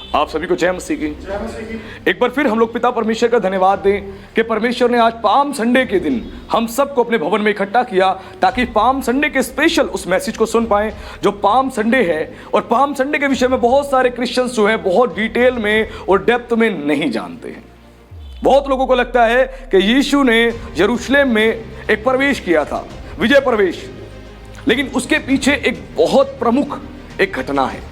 आप सभी को जय मसीह की। एक बार फिर हम लोग पिता परमेश्वर का धन्यवाद दें कि परमेश्वर ने आज पाम संडे के दिन हम सबको अपने भवन में इकट्ठा किया ताकि पाम संडे के स्पेशल उस मैसेज को सुन पाएं जो पाम संडे है। और पाम संडे के विषय में बहुत सारे क्रिश्चियंस जो है बहुत डिटेल में और डेप्थ में नहीं जानते हैं। बहुत लोगों को लगता है कि यीशु ने यरूशलेम में एक प्रवेश किया था, विजय प्रवेश, लेकिन उसके पीछे एक बहुत प्रमुख एक घटना है,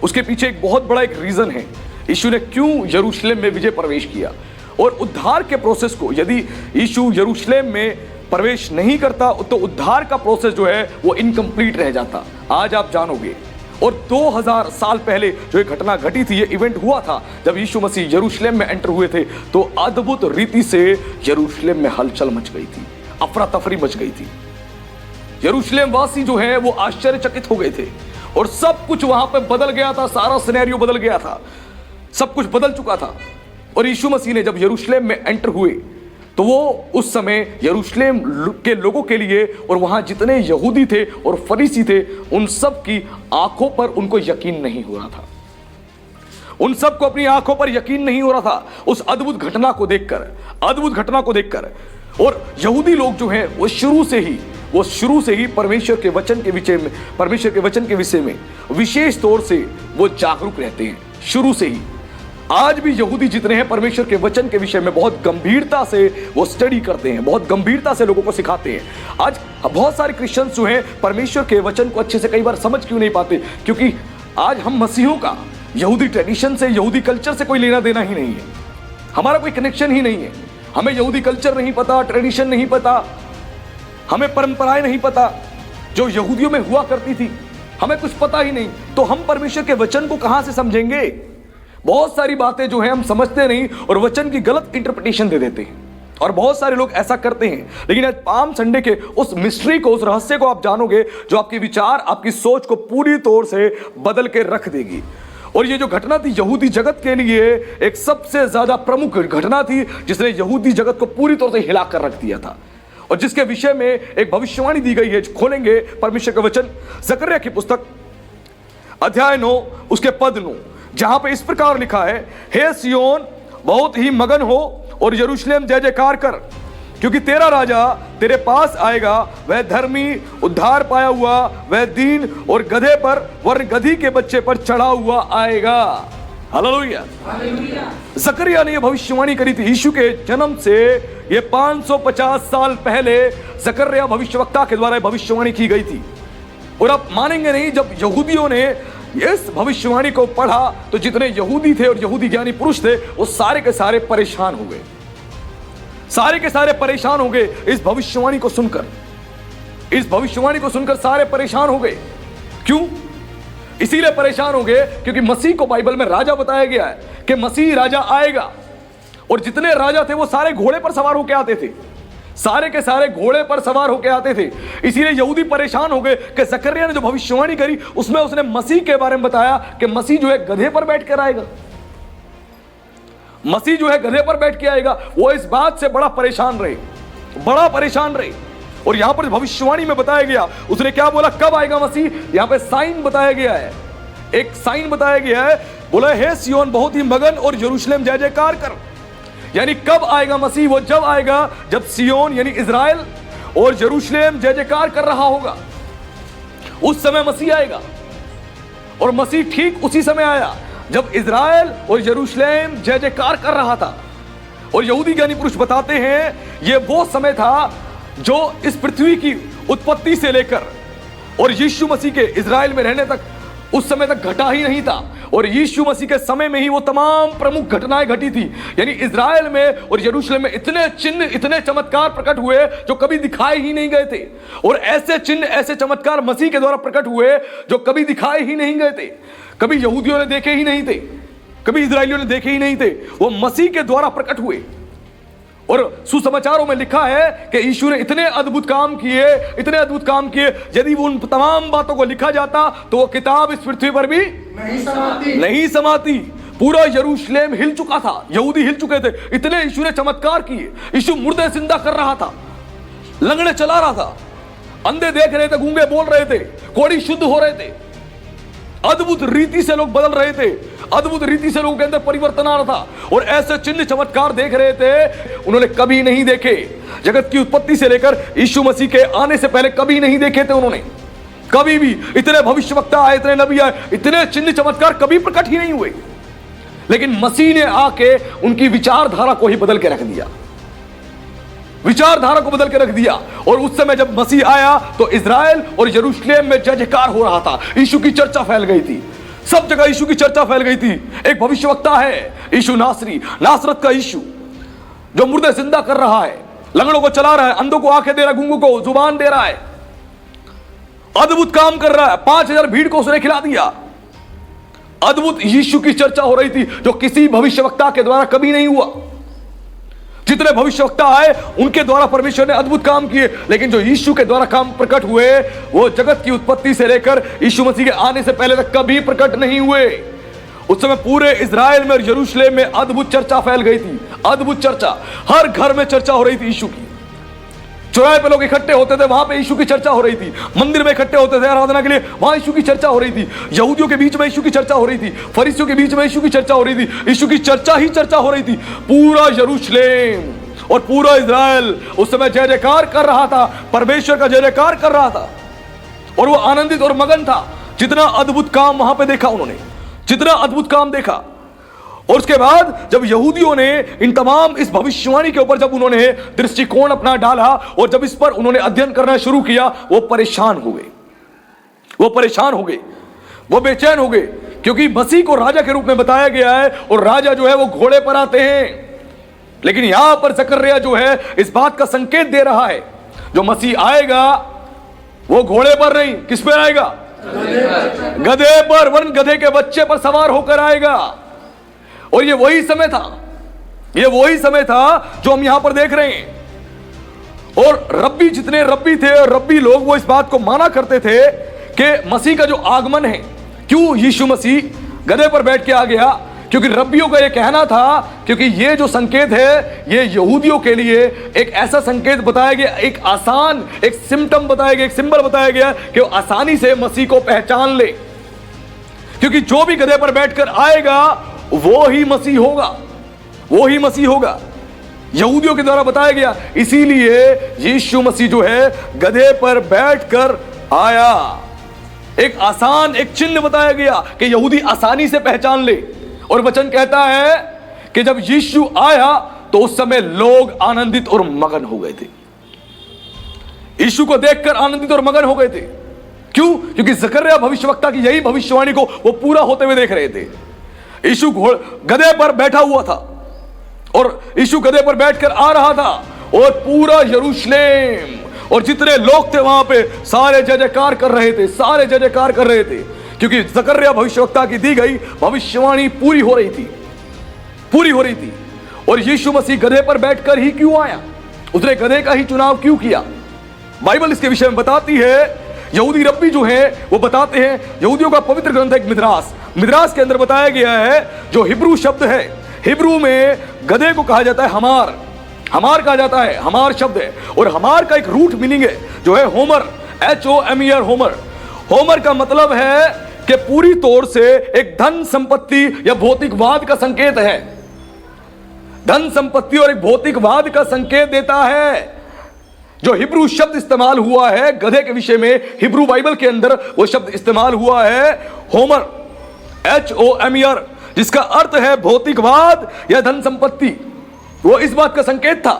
उसके पीछे एक बहुत बड़ा एक रीजन है यीशु ने क्यों यरूशलेम में विजय प्रवेश किया। और उद्धार के प्रोसेस को यदि यीशु यरूशलेम में प्रवेश नहीं करता तो उद्धार का प्रोसेस जो है वो इनकम्प्लीट रह जाता। आज आप जानोगे। और 2000 साल पहले जो एक घटना घटी थी, ये इवेंट हुआ था जब यीशु मसीह यरूशलेम में एंटर हुए थे, तो अद्भुत रीति से यरूशलेम में हलचल मच गई थी, अफरा तफरी मच गई थी। यरूशलेम वासी जो है वो आश्चर्यचकित हो गए थे और सब कुछ वहां पे बदल गया था, सारा सिनेरियो बदल गया था, सब कुछ बदल चुका था। और यीशु मसीह ने जब यरूशलेम में एंटर हुए तो वो उस समय यरूशलेम के लोगों के लिए और वहां जितने यहूदी थे और फरीसी थे उन सब की आंखों पर उनको यकीन नहीं हो रहा था, उन सबको अपनी आंखों पर यकीन नहीं हो रहा था उस अद्भुत घटना को देखकर। और यहूदी लोग जो हैं वो शुरू से ही परमेश्वर के वचन के विषय में विशेष तौर से वो जागरूक रहते हैं, शुरू से ही। आज भी यहूदी जितने हैं परमेश्वर के वचन के विषय में बहुत गंभीरता से वो स्टडी करते हैं, बहुत गंभीरता से लोगों को सिखाते हैं। आज बहुत सारे क्रिश्चियंस जो हैं परमेश्वर के वचन को अच्छे से कई बार समझ क्यों नहीं पाते, क्योंकि आज हम मसीहों का यहूदी ट्रेडिशन से, यहूदी कल्चर से कोई लेना देना ही नहीं है, हमारा कोई कनेक्शन ही नहीं है। हमें यहूदी कल्चर नहीं पता, ट्रेडिशन नहीं पता, हमें परंपराएं नहीं पता जो यहूदियों में हुआ करती थी, हमें कुछ पता ही नहीं, तो हम परमेश्वर के वचन को कहां से समझेंगे। बहुत सारी बातें जो है हम समझते नहीं और वचन की गलत इंटरप्रिटेशन दे देते हैं, और बहुत सारे लोग ऐसा करते हैं। लेकिन आज पाम संडे के उस मिस्ट्री को, उस रहस्य को आप जानोगे जो आपके विचार, आपकी सोच को पूरी तौर से बदल के रख देगी। और ये जो घटना थी यहूदी जगत के लिए एक सबसे ज्यादा प्रमुख घटना थी जिसने यहूदी जगत को पूरी तौर से हिला कर रख दिया था, और जिसके विषय में एक भविष्यवाणी दी गई है। खोलेंगे परमेश्वर का वचन जकर्याह की पुस्तक अध्याय 9 उसके पद 9, जहां पे इस प्रकार लिखा है, हे सियोन बहुत ही मगन हो और यरूशलेम जय जयकार कर, क्योंकि तेरा राजा तेरे पास आएगा, वह धर्मी, उद्धार पाया हुआ, वह दीन और गधे पर वरन गधी के बच्चे पर चढ़ा हुआ आएगा। हालेलुया। जकरिया ने यह भविष्यवाणी करी थी यीशु के जन्म से ये 550 साल पहले जकरिया भविष्यवक्ता के द्वारा भविष्यवाणी की गई थी। और आप मानेंगे नहीं, जब यहूदियों ने इस भविष्यवाणी को पढ़ा तो जितने यहूदी थे और यहूदी ज्ञानी पुरुष थे वो सारे के सारे परेशान हो गए, सारे के सारे परेशान हो गए इस भविष्यवाणी को सुनकर। इस भविष्यवाणी को सुनकर सारे परेशान हो गए। क्यों? इसीलिए परेशान हो गए क्योंकि मसीह को बाइबल में राजा बताया गया है कि मसीह राजा आएगा, और जितने राजा थे वो सारे घोड़े पर सवार होकर आते थे, सारे के सारे घोड़े पर सवार होकर आते थे। इसीलिए यहूदी परेशान हो गए कि जकरिया ने जो भविष्यवाणी करी उसमें उसने मसीह के बारे में बताया कि मसीह जो है गधे पर बैठ कर आएगा, मसीह जो है गधे पर बैठ के आएगा। वो इस बात से बड़ा परेशान रहे। और यहां पर भविष्यवाणी में बताया गया, उसने क्या बोला, कब आएगा मसीह। यहां पे साइन बताया गया है, एक साइन बताया गया है, बोला हे सियोन बहुत ही मगन और यरूशलेम जय जयकार कर। यानी कब आएगा मसीह? वो जब आएगा जब सियोन यानी इजराइल और यरूशलेम जय जयकार कर रहा होगा, उस समय मसीह आएगा। और मसीह ठीक उसी समय आया जब इजराइल और यरूशलेम जय जयकार कर रहा था। और यहूदी ज्ञानी पुरुष बताते हैं ये वो समय था जो इस पृथ्वी की उत्पत्ति से लेकर और यीशु मसीह के इजराइल में रहने तक उस समय तक घटा ही नहीं था। और यीशु मसीह के समय में ही वो तमाम प्रमुख घटनाएं घटी थी। यानी इजराइल में और यरूशलेम में इतने चिन्ह, इतने चमत्कार प्रकट हुए जो कभी दिखाए ही नहीं गए थे। और ऐसे चिन्ह, ऐसे चमत्कार मसीह के द्वारा प्रकट हुए जो कभी दिखाए ही नहीं गए थे, कभी यहूदियों ने देखे ही नहीं थे, कभी इजराइलियों ने देखे ही नहीं थे, वो मसीह के द्वारा प्रकट हुए। और सुसमाचारों में लिखा है कि यीशु ने इतने अद्भुत काम किए, यदि वो उन तमाम बातों को लिखा जाता तो वो किताब इस पृथ्वी पर भी नहीं समाती। पूरा यरूशलेम हिल चुका था, यहूदी हिल चुके थे, इतने यीशु ने चमत्कार किए। यीशु मुर्दे जिंदा कर रहा था, लंगड़े चला रहा था, अंधे देख रहे थे, गूंगे बोल रहे थे, कोढ़ी शुद्ध हो रहे थे, अद्भुत रीति से लोग बदल रहे थे, अद्भुत रीति से लोगों के अंदर परिवर्तन आ रहा था और ऐसे चिन्ह चमत्कार देख रहे थे उन्होंने कभी नहीं देखे। जगत की उत्पत्ति से लेकर यीशु मसीह के आने से पहले कभी नहीं देखे थे उन्होंने। कभी भी इतने भविष्यवक्ता आए, इतने नबी आए, इतने चिन्ह चमत्कार कभी प्रकट ही नहीं हुए। लेकिन मसीह ने आके उनकी विचारधारा को ही बदल के रख दिया, विचारधारा को बदल के रख दिया। और उस समय जब मसीह आया तो इजराइल और यरूशलेम में जय जयकार हो रहा था, यीशु की चर्चा फैल गई थी, सब जगह यीशु की चर्चा फैल गई थी। एक भविष्यवक्ता है यीशु नासरी, नासरत का यीशु, जो मुर्दे जिंदा कर रहा है, लंगड़ों को चला रहा है, अंधों को आंखें दे रहा है, गूंगों को जुबान दे रहा है, अद्भुत काम कर रहा है। 5000 भीड़ को उसने खिला दिया। अद्भुत यीशु की चर्चा हो रही थी जो किसी भविष्यवक्ता के द्वारा कभी नहीं हुआ। जितने भविष्यवक्ता आए उनके द्वारा परमेश्वर ने अद्भुत काम किए, लेकिन जो यीशु के द्वारा काम प्रकट हुए वो जगत की उत्पत्ति से लेकर यीशु मसीह के आने से पहले तक कभी प्रकट नहीं हुए। उस समय पूरे इजराइल में और यरूशलेम में अद्भुत चर्चा फैल गई थी, अद्भुत चर्चा, हर घर में चर्चा हो रही थी यीशु की। चौराहे पे लोग इकट्ठे होते थे, वहां पे यीशु की चर्चा हो रही थी। मंदिर में इकट्ठे होते थे आराधना के लिए, वहां यीशु की चर्चा हो रही थी। यहूदियों के बीच में यीशु की चर्चा हो रही थी, फरीसियों के बीच में यीशु की चर्चा हो रही थी। यीशु की चर्चा ही चर्चा हो रही थी। पूरा यरूशलेम और पूरा इजराइल उस समय जय जयकार कर रहा था, परमेश्वर का जय जयकार कर रहा था और वो आनंदित और मगन था। जितना अद्भुत काम वहां पे देखा उन्होंने, जितना अद्भुत काम देखा। और उसके बाद जब यहूदियों ने इन तमाम इस भविष्यवाणी के ऊपर जब उन्होंने दृष्टिकोण अपना डाला और जब इस पर उन्होंने अध्ययन करना शुरू किया, वो परेशान हो गए, वो परेशान हो गए, वो बेचैन हो गए, क्योंकि मसीह को राजा के रूप में बताया गया है और राजा जो है वो घोड़े पर आते हैं। लेकिन यहां पर जकर्याह जो है इस बात का संकेत दे रहा है जो मसीह आएगा वो घोड़े पर नहीं, किस पर आएगा? गधे पर, वरन गधे के बच्चे पर सवार होकर आएगा। और ये वही समय था, ये वही समय था जो हम यहां पर देख रहे हैं। और रब्बी, जितने रब्बी थे और रब्बी लोग, वो इस बात को माना करते थे कि मसीह का जो आगमन है, क्यों यीशु मसीह गधे पर बैठ के आ गया, क्योंकि रब्बियों का ये कहना था, क्योंकि ये जो संकेत है ये यहूदियों के लिए एक ऐसा संकेत बताया गया, एक आसान, एक सिम्टम बताया गया, एक सिंबल बताया गया कि वो आसानी से मसीह को पहचान ले। क्योंकि जो भी गधे पर बैठकर आएगा वो ही मसीह होगा, वो ही मसीह होगा, यहूदियों के द्वारा बताया गया। इसीलिए यीशु मसीह जो है गधे पर बैठकर आया। एक आसान, एक चिन्ह बताया गया कि यहूदी आसानी से पहचान ले। और वचन कहता है कि जब यीशु आया तो उस समय लोग आनंदित और मगन हो गए थे, यीशु को देखकर आनंदित और मगन हो गए थे। क्यों? क्योंकि जकर्याह भविष्यवक्ता की यही भविष्यवाणी को वो पूरा होते हुए देख रहे थे। यीशु गधे पर बैठा हुआ था और यीशु गधे पर बैठकर आ रहा था और पूरा यरूशलेम और जितने लोग थे वहां पे सारे जय जयकार कर रहे थे, सारे जय जयकार कर रहे थे, क्योंकि जकर्याह भविष्यवक्ता की दी गई भविष्यवाणी पूरी हो रही थी, पूरी हो रही थी। और यीशु मसीह गधे पर बैठकर ही क्यों आया? उसने गधे का ही चुनाव क्यों किया? बाइबल इसके विषय में बताती है। यहूदी रब्बी जो है वो बताते हैं, यहूदियों का पवित्र ग्रंथ है एक मिद्रास, मिद्रास के अंदर बताया गया है, जो हिब्रू शब्द है, हिब्रू में गधे को कहा जाता है हमार, हमार कहा जाता है, हमार शब्द है। और हमार का एक रूट मीनिंग है जो है होमर, HOMER, होमर। होमर का मतलब है कि पूरी तौर से एक धन संपत्ति या भौतिकवाद का संकेत है, धन संपत्ति और एक भौतिकवाद का संकेत देता है। जो हिब्रू शब्द इस्तेमाल हुआ है गधे के विषय में, हिब्रू बाइबल के अंदर वो शब्द इस्तेमाल हुआ है होमर, HOMER, जिसका अर्थ है भौतिकवाद या धन संपत्ति। वो इस बात का संकेत था,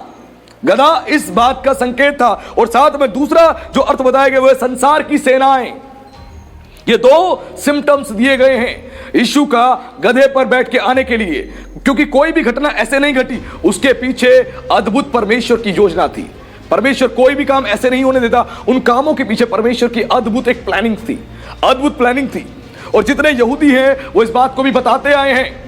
गधा इस बात का संकेत था। और साथ में दूसरा जो अर्थ बताया गया वो है संसार की सेनाएं। ये दो सिम्टम्स दिए गए हैं यीशु का गधे पर बैठ के आने के लिए, क्योंकि कोई भी घटना ऐसे नहीं घटी, उसके पीछे अद्भुत परमेश्वर की योजना थी। परमेश्वर कोई भी काम ऐसे नहीं होने देता, उन कामों के पीछे परमेश्वर की अद्भुत एक प्लानिंग थी, अद्भुत प्लानिंग थी। और जितने यहूदी हैं वो इस बात को भी बताते आए हैं।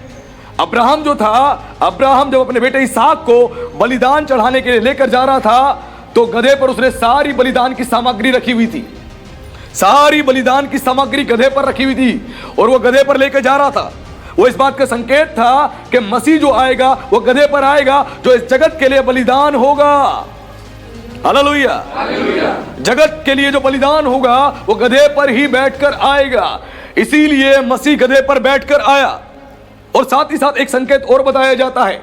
अब्राहम जो था, अब्राहम जब अपने बेटे इसहाक को बलिदान चढ़ाने के लिए लेकर जा रहा था तो गधे पर उसने सारी बलिदान की सामग्री रखी हुई थी, सारी बलिदान की सामग्री गधे पर रखी हुई थी और वो गधे पर लेकर जा रहा था। वो इस बात का संकेत था कि मसीह जो आएगा वो गधे पर आएगा, जो इस जगत के लिए बलिदान होगा। हालेलुया, जगत के लिए जो बलिदान होगा वो गधे पर ही बैठकर आएगा। इसीलिए मसीह गधे पर बैठकर आया। और साथ ही साथ एक संकेत और बताया जाता है,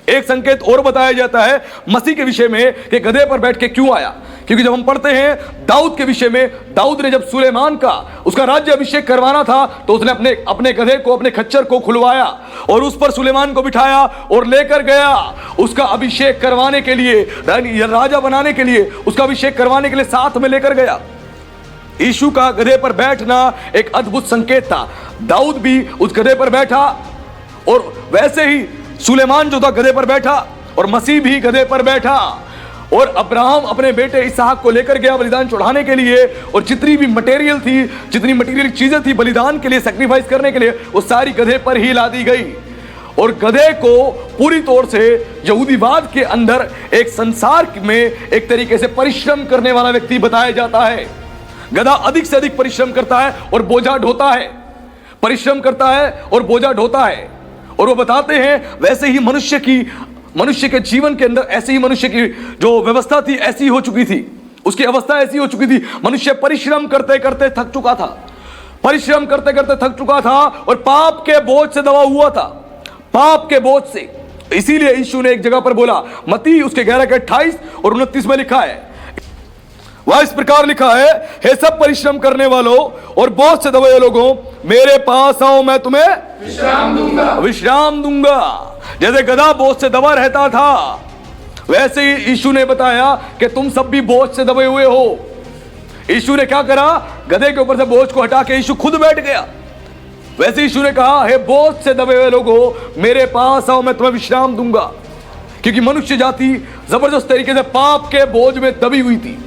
एक संकेत और बताया जाता है मसीह के विषय में कि गधे पर बैठ के क्यों आया। क्योंकि जब हम पढ़ते हैं दाऊद के विषय में, दाऊद ने जब सुलेमान का उसका राज्य अभिषेक करवाना था तो उसने अपने गधे को, अपने खच्चर को खुलवाया और उस पर सुलेमान को बिठाया और लेकर गया उसका अभिषेक करवाने के लिए, राजा बनाने के लिए, उसका अभिषेक करवाने के लिए साथ में लेकर गया। यीशु का गधे पर बैठना एक अद्भुत संकेत था। दाऊद भी उस गधे पर बैठा और वैसे ही सुलेमान जो था गधे पर बैठा और मसीह भी गधे पर बैठा। और अब्राहम अपने बेटे इसहाक को लेकर गया बलिदान चढ़ाने के लिए, और जितनी भी मटेरियल थी, जितनी मटेरियल चीजें थी बलिदान के लिए, सैक्रिफाइस करने के लिए, वो सारी गधे पर ही ला दी गई। और गधे को पूरी तौर से यहूदीवाद के अंदर एक संसार में एक तरीके से परिश्रम करने वाला व्यक्ति बताया जाता है। गधा अधिक से अधिक परिश्रम करता है और बोझा ढोता है, परिश्रम करता है और बोझा ढोता है। और वो बताते हैं वैसे ही मनुष्य के जीवन के अंदर ऐसे ही मनुष्य की जो व्यवस्था थी ऐसी हो चुकी थी, उसकी अवस्था ऐसी हो चुकी थी। मनुष्य परिश्रम करते करते थक चुका था, परिश्रम करते करते थक चुका था और पाप के बोझ से दबा हुआ था, पाप के बोझ से। इसीलिए यीशु ने एक जगह पर बोला, मत्ती उसके 11 के 28 और 29 में लिखा है, वह इस प्रकार लिखा है, हे सब परिश्रम करने वालों और बोझ से दबे लोगों, मेरे पास आओ, मैं तुम्हें विश्राम दूंगा। जैसे गधा बोझ से दबा रहता था, वैसे ही यीशु ने बताया कि तुम सब भी बोझ से दबे हुए हो। यीशु ने क्या करा, गधे के ऊपर से बोझ को हटा के यीशु खुद बैठ गया। वैसे यीशु ने कहा, हे बोझ से दबे हुए लोगों, मेरे पास आओ, मैं तुम्हें विश्राम दूंगा। क्योंकि मनुष्य जाति जबरदस्त तरीके से पाप के बोझ में दबी हुई थी,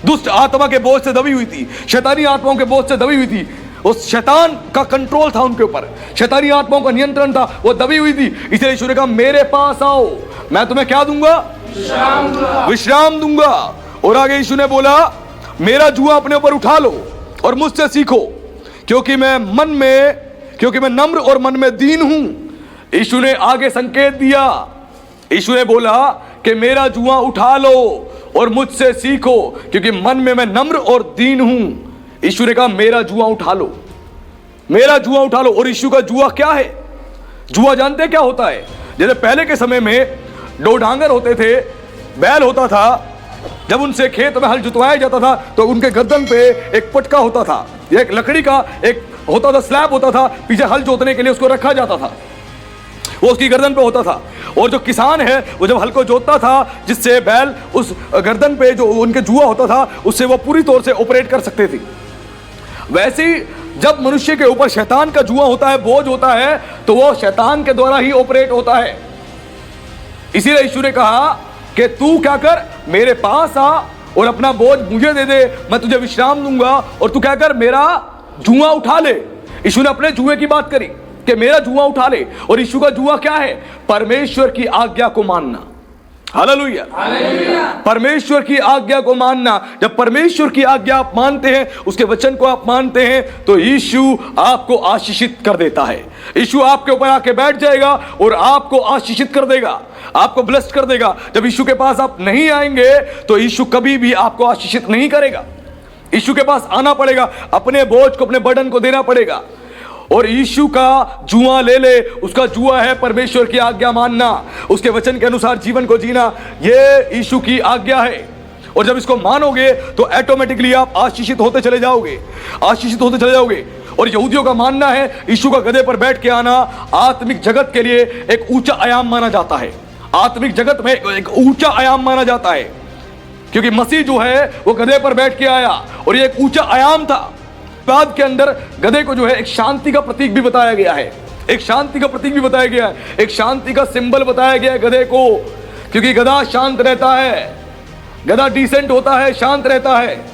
दुष्ट आत्मा के बोझ से दबी हुई थी, शैतानी आत्माओं के बोझ से दबी हुई थी। उस शैतान का कंट्रोल था उनके ऊपर, शैतानी आत्माओं का नियंत्रण था, वो दबी हुई थी। इसलिए यीशु ने कहा, मेरे पास आओ, मैं तुम्हें क्या दूंगा, विश्राम दूंगा। और आगे यीशु ने बोला, मेरा जुआ अपने ऊपर उठा लो और मुझसे सीखो, क्योंकि मैं नम्र और मन में दीन हूं। यीशु ने आगे संकेत दिया, यीशु ने बोला कि मेरा जुआ उठा लो और मुझसे सीखो, क्योंकि मन में मैं नम्र और दीन हूं। यीशु ने कहा, मेरा जुआ उठा लो, मेरा जुआ उठा लो। और यीशु का जुआ क्या है? जुआ जानते क्या होता है? जैसे पहले के समय में दो डांगर होते थे, बैल होता था, जब उनसे खेत में हल जुतवाया जाता था तो उनके गर्दन पे एक पटका होता था, एक लकड़ी का एक होता था, स्लैब होता था, पीछे हल जोतने के लिए उसको रखा जाता था, वो उसकी गर्दन पे होता था। और जो किसान है वो जब हल को जोतता था, जिससे बैल उस गर्दन पे जो उनके जुआ होता था उससे वो पूरी तौर से ऑपरेट कर सकते थे। वैसे ही जब मनुष्य के ऊपर शैतान का जुआ होता है, बोझ होता है, तो वो शैतान के द्वारा ही ऑपरेट होता है। इसीलिए यीशु ने कहा कि तू क्या कर, मेरे पास आ और अपना बोझ मुझे दे दे, मैं तुझे विश्राम दूंगा, और तू क्या कर, मेरा जुआ उठा ले। यीशु ने अपने जुए की बात करी कि मेरा जुआ उठा ले। और यीशु का जुआ क्या है? परमेश्वर की आज्ञा को मानना। हालेलुया, परमेश्वर की आज्ञा को मानना। जब परमेश्वर की आज्ञा आप मानते हैं, उसके वचन को आप मानते हैं, तो यीशु आपको आशीषित कर देता है। यीशु आपके ऊपर आके बैठ जाएगा और आपको आशीषित कर देगा, आपको ब्लेस्ड कर देगा। जब यीशु के पास आप नहीं आएंगे तो यीशु कभी भी आपको आशीषित नहीं करेगा। यीशु के पास आना पड़ेगा, अपने बोझ को, अपने बर्डन को देना पड़ेगा। और यीशु का जुआ ले ले, उसका जुआ है परमेश्वर की आज्ञा मानना, उसके वचन के अनुसार जीवन को जीना, ये यीशु की आज्ञा है। और जब इसको मानोगे तो ऑटोमेटिकली आप आशीषित होते चले जाओगे, आशीषित होते चले जाओगे। और यहूदियों का मानना है यीशु का गधे पर बैठ के आना आत्मिक जगत के लिए एक ऊंचा आयाम माना जाता है, आत्मिक जगत में एक ऊंचा आयाम माना जाता है, क्योंकि मसीह जो है वो गधे पर बैठ के आया और ये एक ऊंचा आयाम था। बाद के अंदर गधे को जो है एक शांति का प्रतीक भी बताया गया है, एक शांति का प्रतीक भी बताया गया है, एक शांति का सिंबल बताया गया है गधे को, क्योंकि गधा शांत रहता है, गधा डिसेंट होता है, शांत रहता है।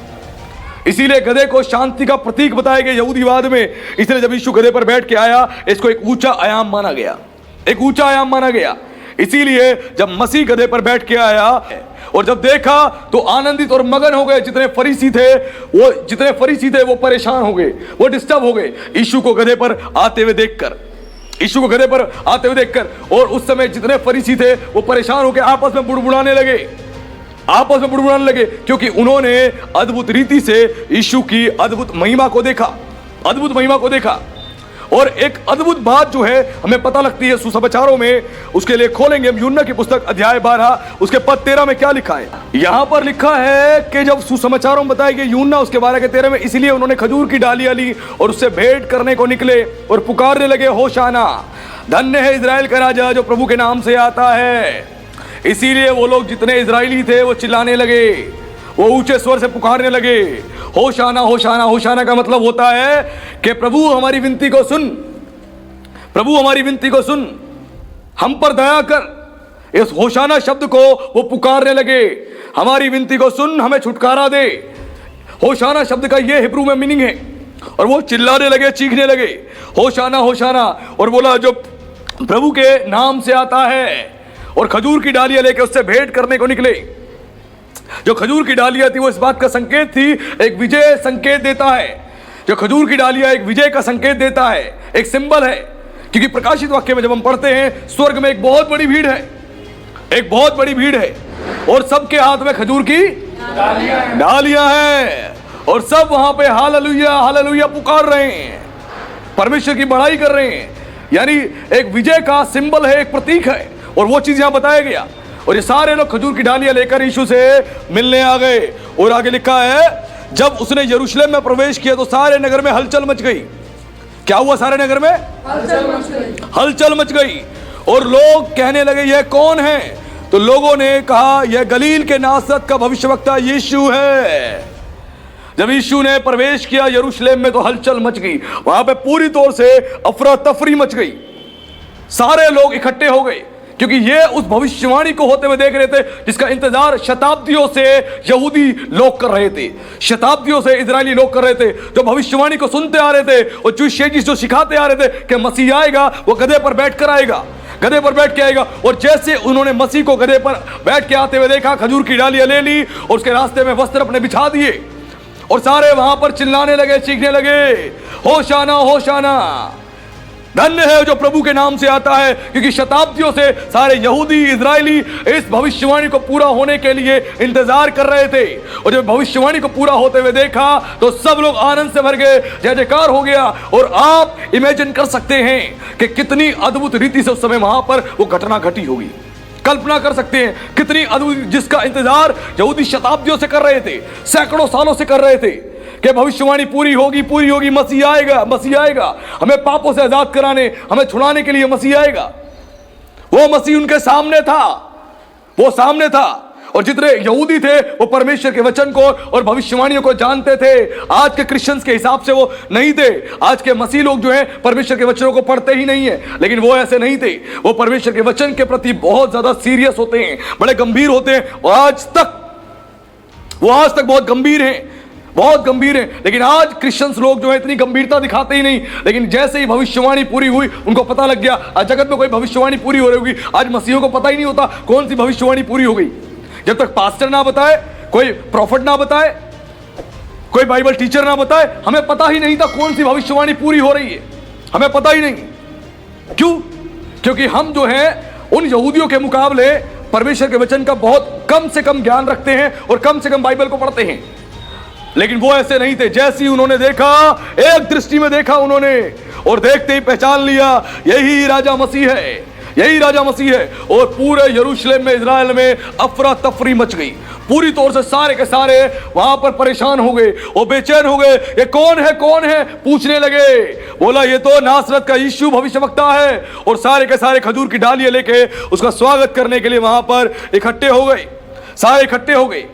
इसीलिए गधे को शांति का प्रतीक बताया गया यहूदीवाद में। इसलिए जब यीशु गधे पर बैठ के आया, इसको एक ऊंचा आयाम माना गया, एक ऊंचा आयाम माना गया। इसीलिए जब मसीह गधे पर बैठ के आया और जब देखा तो आनंदित और मगन हो गए। जितने फरीसी थे वो परेशान हो गए, वो डिस्टर्ब हो गए यीशु को गधे पर आते हुए देखकर, यीशु को गधे पर आते हुए देखकर। और उस समय जितने फरीसी थे वो परेशान होकर आपस में बुड़बुड़ाने लगे, आपस में बुड़बुड़ाने लगे, क्योंकि उन्होंने अद्भुत रीति से यीशु की अद्भुत महिमा को देखा, अद्भुत महिमा को देखा। और एक अद्भुत बात जो है हमें पता लगती है सुसमाचारों में, उसके लिए खोलेंगे हम यूहन्ना की पुस्तक अध्याय 12 उसके पद 13 में क्या लिखा है। यहां पर लिखा है कि जब सुसमाचारों में बताया कि यूहन्ना उसके 12 के 13 में, इसलिए उन्होंने खजूर की डालियां ली और उससे भेंट करने को निकले और पुकारने लगे, होशाना, धन्य है इजराइल का राजा जो प्रभु के नाम से आता है। इसीलिए वो लोग जितने इजरायली थे वो चिल्लाने लगे, वो ऊंचे स्वर से पुकारने लगे, होशाना होशाना। होशाना का मतलब होता है कि प्रभु हमारी विनती को सुन, प्रभु हमारी विनती को सुन, हम पर दया कर। इस होशाना शब्द को वो पुकारने लगे, हमारी विनती को सुन, हमें छुटकारा दे। होशाना शब्द का ये हिब्रू में मीनिंग है। और वो चिल्लाने लगे, चीखने लगे, होशाना होशाना, और बोला जो प्रभु के नाम से आता है, और खजूर की डालियां लेकर उससे भेंट करने को निकले। जो खजूर की डालियां थी वो इस बात का संकेत थी, एक विजय संकेत देता है। जो खजूर की डालियां एक विजय का संकेत देता है, एक सिंबल है। क्योंकि प्रकाशित वाक्य में जब हम पढ़ते हैं, स्वर्ग में एक बहुत बड़ी भीड़ है, एक बहुत बड़ी भीड़ है, और सबके हाथ में खजूर की डालियां हैं, और सब वहां पे हालेलुया हालेलुया पुकार रहे हैं, परमेश्वर की बड़ाई कर रहे हैं। यानी एक विजय का सिंबल है, एक प्रतीक है, और वो चीज यहां बताया गया। और ये सारे लोग खजूर की डालियां लेकर यीशु से मिलने आ गए। और आगे लिखा है, जब उसने यरूशलेम में प्रवेश किया तो सारे नगर में हलचल मच गई। क्या हुआ? सारे नगर में हलचल मच गई। और लोग कहने लगे, यह कौन है? तो लोगों ने कहा, यह गलील के नासरत का भविष्यवक्ता यीशु है। जब यीशु ने प्रवेश किया यरूशलेम में तो हलचल मच गई, वहां पे पूरी तौर से अफरा तफरी मच गई। सारे लोग इकट्ठे हो गए, क्योंकि ये उस भविष्यवाणी को होते हुए देख रहे थे जिसका इंतजार शताब्दियों से यहूदी लोग कर रहे थे, शताब्दियों से इजरायली लोग कर रहे थे, जो भविष्यवाणी को सुनते आ रहे थे और जो सिखाते आ रहे थे कि मसीह आएगा, वो गधे पर बैठ कर आएगा, गधे पर बैठ के आएगा। और जैसे उन्होंने मसीह को गधे पर बैठ के आते हुए देखा, खजूर की डालियां ले ली और उसके रास्ते में वस्त्र अपने बिछा दिए, और सारे वहां पर चिल्लाने लगे, चीखने लगे, होशाना होशाना, धन्य है जो प्रभु के नाम से आता है। क्योंकि शताब्दियों से सारे यहूदी इजरायली इस भविष्यवाणी को पूरा होने के लिए इंतजार कर रहे थे, और जब भविष्यवाणी को पूरा होते हुए देखा तो सब लोग आनंद से भर गए, जय जयकार हो गया। और आप इमेजिन कर सकते हैं कि कितनी अद्भुत रीति से उस समय वहां पर वो घटना घटी होगी। कल्पना कर सकते हैं कितनी अद्भुत, जिसका इंतजार यहूदी शताब्दियों से कर रहे थे, सैकड़ों सालों से कर रहे थे कि भविष्यवाणी पूरी होगी, मसीह आएगा, मसीह आएगा, हमें पापों से आजाद कराने, हमें छुड़ाने के लिए मसीह आएगा। वो मसीह उनके सामने था, वो सामने था। और जितने यहूदी थे वो परमेश्वर के वचन को और भविष्यवाणियों को जानते थे। आज के क्रिश्चियंस के हिसाब से वो नहीं थे। आज के मसीह लोग जो है परमेश्वर के वचनों को पढ़ते ही नहीं है, लेकिन वो ऐसे नहीं थे। वो परमेश्वर के वचन के प्रति बहुत ज्यादा सीरियस होते हैं, बड़े गंभीर होते हैं। वो आज तक बहुत गंभीर हैं, बहुत गंभीर है। लेकिन आज क्रिश्चियंस लोग जो है इतनी गंभीरता दिखाते ही नहीं। लेकिन जैसे ही भविष्यवाणी पूरी हुई, उनको पता लग गया आज जगत में कोई भविष्यवाणी पूरी हो रही होगी। आज मसीहों को पता ही नहीं होता कौन सी भविष्यवाणी पूरी हो गई। जब तक पास्टर ना बताए, कोई प्रॉफिट ना बताए, कोई बाइबल टीचर ना बताए, हमें पता ही नहीं था कौन सी भविष्यवाणी पूरी हो रही है। हमें पता ही नहीं। क्यों? क्योंकि हम जो है उन यहूदियों के मुकाबले परमेश्वर के वचन का बहुत कम से कम ज्ञान रखते हैं और कम से कम बाइबल को पढ़ते हैं। लेकिन वो ऐसे नहीं थे। जैसे ही उन्होंने देखा, एक दृष्टि में देखा उन्होंने, और देखते ही पहचान लिया यही राजा मसीह है, यही राजा मसीह है। और पूरे यरूशलेम में, इजराइल में अफरा तफरी मच गई। पूरी तौर से सारे के सारे वहां पर परेशान हो गए और बेचैन हो गए। ये कौन है, कौन है? पूछने लगे। बोला, ये तो नासरत का यीशु भविष्यवक्ता है। और सारे के सारे खजूर की डालियां लेके उसका स्वागत करने के लिए वहां पर इकट्ठे हो गए। सारे इकट्ठे हो गए।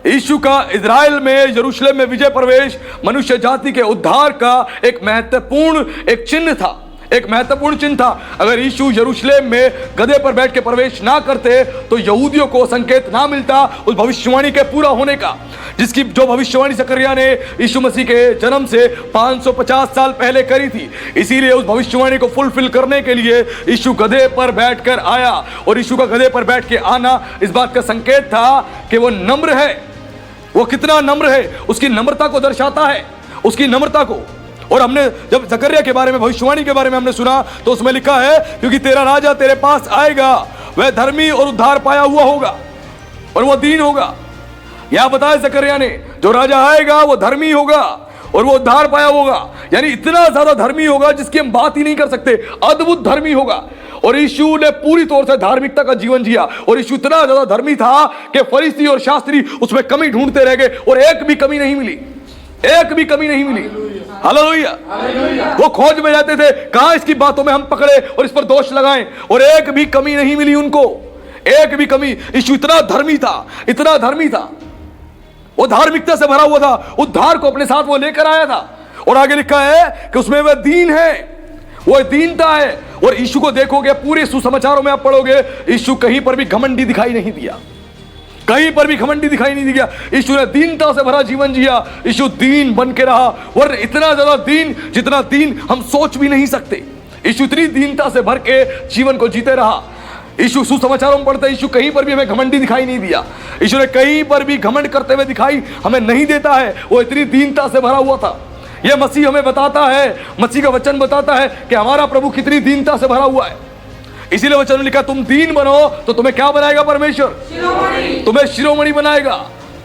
यीशु का इजराइल में, यरूशलेम में विजय प्रवेश मनुष्य जाति के उद्धार का एक महत्वपूर्ण चिन्ह था, एक महत्वपूर्ण चिन्ह था। अगर यीशु यरूशलेम में गधे पर बैठ के प्रवेश ना करते तो यहूदियों को संकेत ना मिलता उस भविष्यवाणी के पूरा होने का, जिसकी जो भविष्यवाणी जकरिया ने यीशु मसीह के जन्म से 550 साल पहले करी थी। इसीलिए उस भविष्यवाणी को फुलफिल करने के लिए यीशु गधे पर बैठकर आया। और यीशु का गधे पर बैठ के आना इस बात का संकेत था कि वो नम्र है। वो कितना नम्र है, उसकी नम्रता को दर्शाता है, उसकी नम्रता को। और हमने जब जकरिया के बारे में, भविष्यवाणी के बारे में हमने सुना तो उसमें लिखा है, क्योंकि तेरा राजा तेरे पास आएगा, वह धर्मी और उद्धार पाया हुआ होगा और वह दीन होगा। यह बताया जकरिया ने, जो राजा आएगा वो धर्मी होगा और वो उद्धार पाया होगा। यानी इतना ज्यादा धर्मी होगा जिसकी हम बात ही नहीं कर सकते, अद्भुत धर्मी होगा। और यीशु ने पूरी तौर से धार्मिकता का जीवन जिया, और यीशु इतना ज्यादा धर्मी था कि फरीसी और शास्त्री उसमें कमी ढूंढते रह गए और एक भी कमी नहीं मिली, एक भी कमी नहीं मिली। हालेलुया। वो खोज में जाते थे, कहां इसकी बातों में हम पकड़े और इस पर दोष लगाएं, और एक भी कमी नहीं मिली उनको, एक भी कमी। यीशु इतना धर्मी था, इतना धर्मी था, वो धार्मिकता से भरा हुआ था, उद्धार को अपने साथ वो लेकर आया था। और आगे लिखा है कि उसमें वह दीन है, वो दीनता है। और यीशु को देखोगे, पूरे सुसमाचारों में आप पढ़ोगे, यीशु कहीं पर भी घमंडी दिखाई नहीं दिया, कहीं पर भी घमंडी दिखाई नहीं दिया। यीशु ने दीनता से भरा जीवन जिया, यीशु दीन बन के रहा, और इतना ज्यादा दीन जितना दीन हम सोच भी नहीं सकते। यीशु इतनी दीनता से भर के जीवन को जीते रहा। यीशु सुसमाचारों में पढ़ते, यीशु कहीं पर भी हमें घमंडी दिखाई नहीं दिया, यीशु ने कहीं पर भी घमंड करते हुए दिखाई हमें नहीं देता है। वो इतनी दीनता से भरा हुआ था। यह मसीह हमें बताता है, मसीह का वचन बताता है कि हमारा प्रभु कितनी दीनता से भरा हुआ है। इसीलिए वचन में लिखा, तुम दीन बनो तो तुम्हें क्या बनाएगा परमेश्वर? तुम्हें शिरोमणि बनाएगा।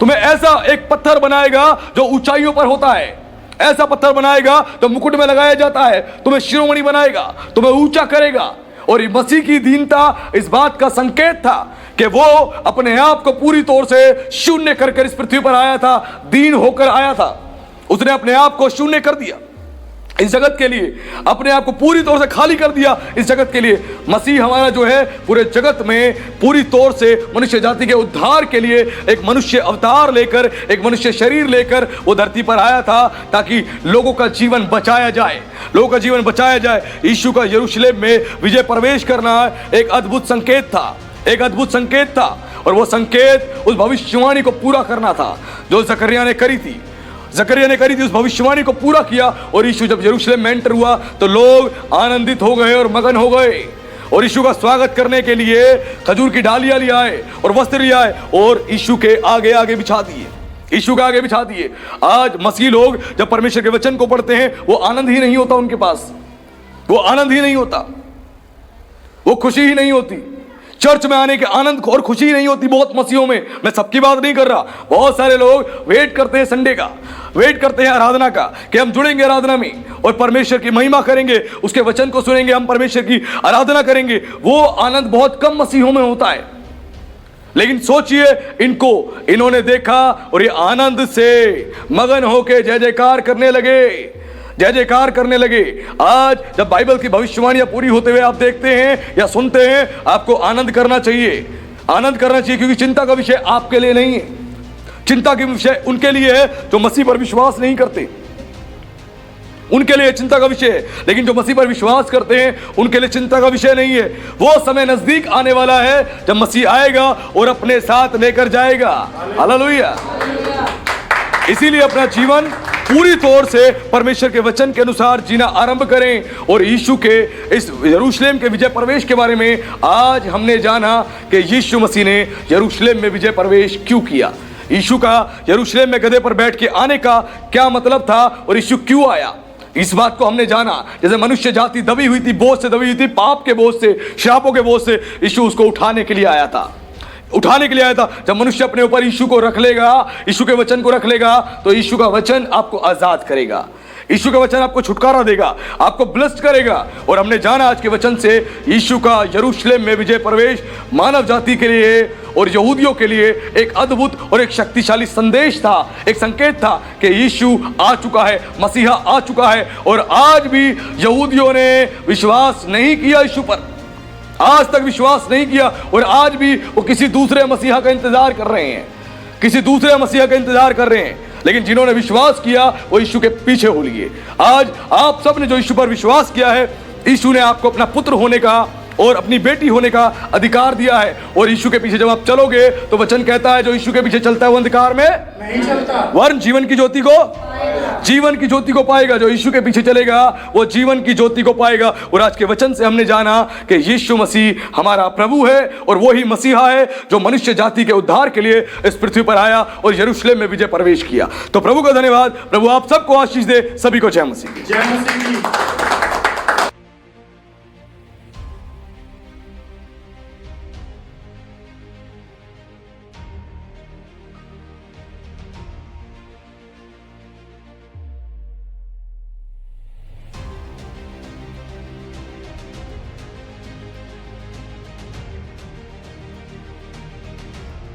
तुम्हें ऐसा एक पत्थर बनाएगा जो ऊंचाइयों पर होता है, ऐसा पत्थर बनाएगा जो मुकुट में लगाया जाता है। तुम्हें शिरोमणि बनाएगा, तुम्हें ऊंचा करेगा। और मसीह की दीनता इस बात का संकेत था कि वो अपने आप को पूरी तौर से शून्य कर इस पृथ्वी पर आया था, दीन होकर आया था। उसने अपने आप को शून्य कर दिया इस जगत के लिए, अपने आप को पूरी तौर से खाली कर दिया इस जगत के लिए। मसीह हमारा जो है पूरे जगत में पूरी तौर से मनुष्य जाति के उद्धार के लिए एक मनुष्य अवतार लेकर, एक मनुष्य शरीर लेकर वो धरती पर आया था, ताकि लोगों का जीवन बचाया जाए, लोगों का जीवन बचाया जाए। यीशु का यरूशलेम में विजय प्रवेश करना एक अद्भुत संकेत था, एक अद्भुत संकेत था। और वो संकेत उस भविष्यवाणी को पूरा करना था जो जकरिया ने करी थी, जकरिया ने करी थी, उस भविष्यवाणी को पूरा किया। और यीशु जब यरूशलेम में एंटर हुआ तो लोग आनंदित हो गए और मगन हो गए, और यीशु का स्वागत करने के लिए खजूर की डालियां ले आए और वस्त्र ले आए और यीशु के आगे आगे बिछा दिए, यीशु के आगे बिछा दिए। आज मसीह लोग जब परमेश्वर के वचन को पढ़ते हैं, वो आनंद ही नहीं होता उनके पास, वो आनंद ही नहीं होता, वो खुशी ही नहीं होती। चर्च में आने के आनंद और खुशी नहीं होती बहुत मसीहों में। मैं सबकी बात नहीं कर रहा, बहुत सारे लोग वेट करते हैं संडे का, वेट करते हैं आराधना का, कि हम जुड़ेंगे आराधना में और परमेश्वर की महिमा करेंगे, उसके वचन को सुनेंगे, हम परमेश्वर की आराधना करेंगे। वो आनंद बहुत कम मसीहों में होता है। लेकिन सोचिए, इन्होंने देखा और ये आनंद से मगन होकर जय जयकार करने लगे, जय जयकार करने लगे। आज जब बाइबल की भविष्यवाणियां पूरी होते हुए आप देखते हैं या सुनते हैं, आपको आनंद करना चाहिए, आनंद करना चाहिए, क्योंकि चिंता का विषय आपके लिए नहीं है, चिंता के विषय उनके लिए है जो मसीह पर विश्वास नहीं करते, उनके लिए चिंता का विषय है। लेकिन जो मसीह पर विश्वास करते हैं उनके लिए चिंता का विषय नहीं है। वो समय नजदीक आने वाला है जब मसीह आएगा और अपने साथ लेकर जाएगा। हालेलुया। इसीलिए अपना जीवन पूरी तौर से परमेश्वर के वचन के अनुसार जीना आरंभ करें। और यीशु के इस यरूशलेम के विजय प्रवेश के बारे में आज हमने जाना कि यीशु मसीह ने यरूशलेम में विजय प्रवेश क्यों किया, यीशु का यरूशलेम में गधे पर बैठ के आने का क्या मतलब था और यीशु क्यों आया। इस बात को हमने जाना। जैसे मनुष्य जाति दबी हुई थी, बोझ से दबी हुई थी, पाप के बोझ से, श्रापों के बोझ से, यीशु उसको उठाने के लिए आया था, उठाने के लिए आया था। जब मनुष्य अपने ऊपर यीशु को रख लेगा, यीशु के वचन को रख लेगा, तो यीशु का वचन आपको आजाद करेगा, यीशु का वचन आपको छुटकारा देगा, आपको ब्लेस्ड करेगा। और हमने जाना आज के वचन से यीशु का यरूशलेम में विजय प्रवेश मानव जाति के लिए और यहूदियों के लिए एक अद्भुत और एक शक्तिशाली संदेश था, एक संकेत था कि यीशु आ चुका है, मसीहा आ चुका है। और आज भी यहूदियों ने विश्वास नहीं किया यीशु पर, आज तक विश्वास नहीं किया, और आज भी वो किसी दूसरे मसीहा का इंतजार कर रहे हैं, किसी दूसरे मसीहा का इंतजार कर रहे हैं। लेकिन जिन्होंने विश्वास किया वो यीशु के पीछे हो लिए। आज आप सब ने जो यीशु पर विश्वास किया है, यीशु ने आपको अपना पुत्र होने का और अपनी बेटी होने का अधिकार दिया है। और यीशु के पीछे जब आप चलोगे तो वचन कहता है जो यीशु के पीछे चलता है वो अंधकार में नहीं चलता, वरन जीवन की ज्योति को पाएगा। जो यीशु के पीछे चलेगा वो जीवन की ज्योति को पाएगा। और आज के वचन से हमने जाना कि यीशु मसीह हमारा प्रभु है और वो ही मसीहा है जो मनुष्य जाति के उद्धार के लिए इस पृथ्वी पर आया और यरूशलेम में विजय प्रवेश किया। तो प्रभु का धन्यवाद। प्रभु आप सबको आशीष दे। सभी को जय मसीह।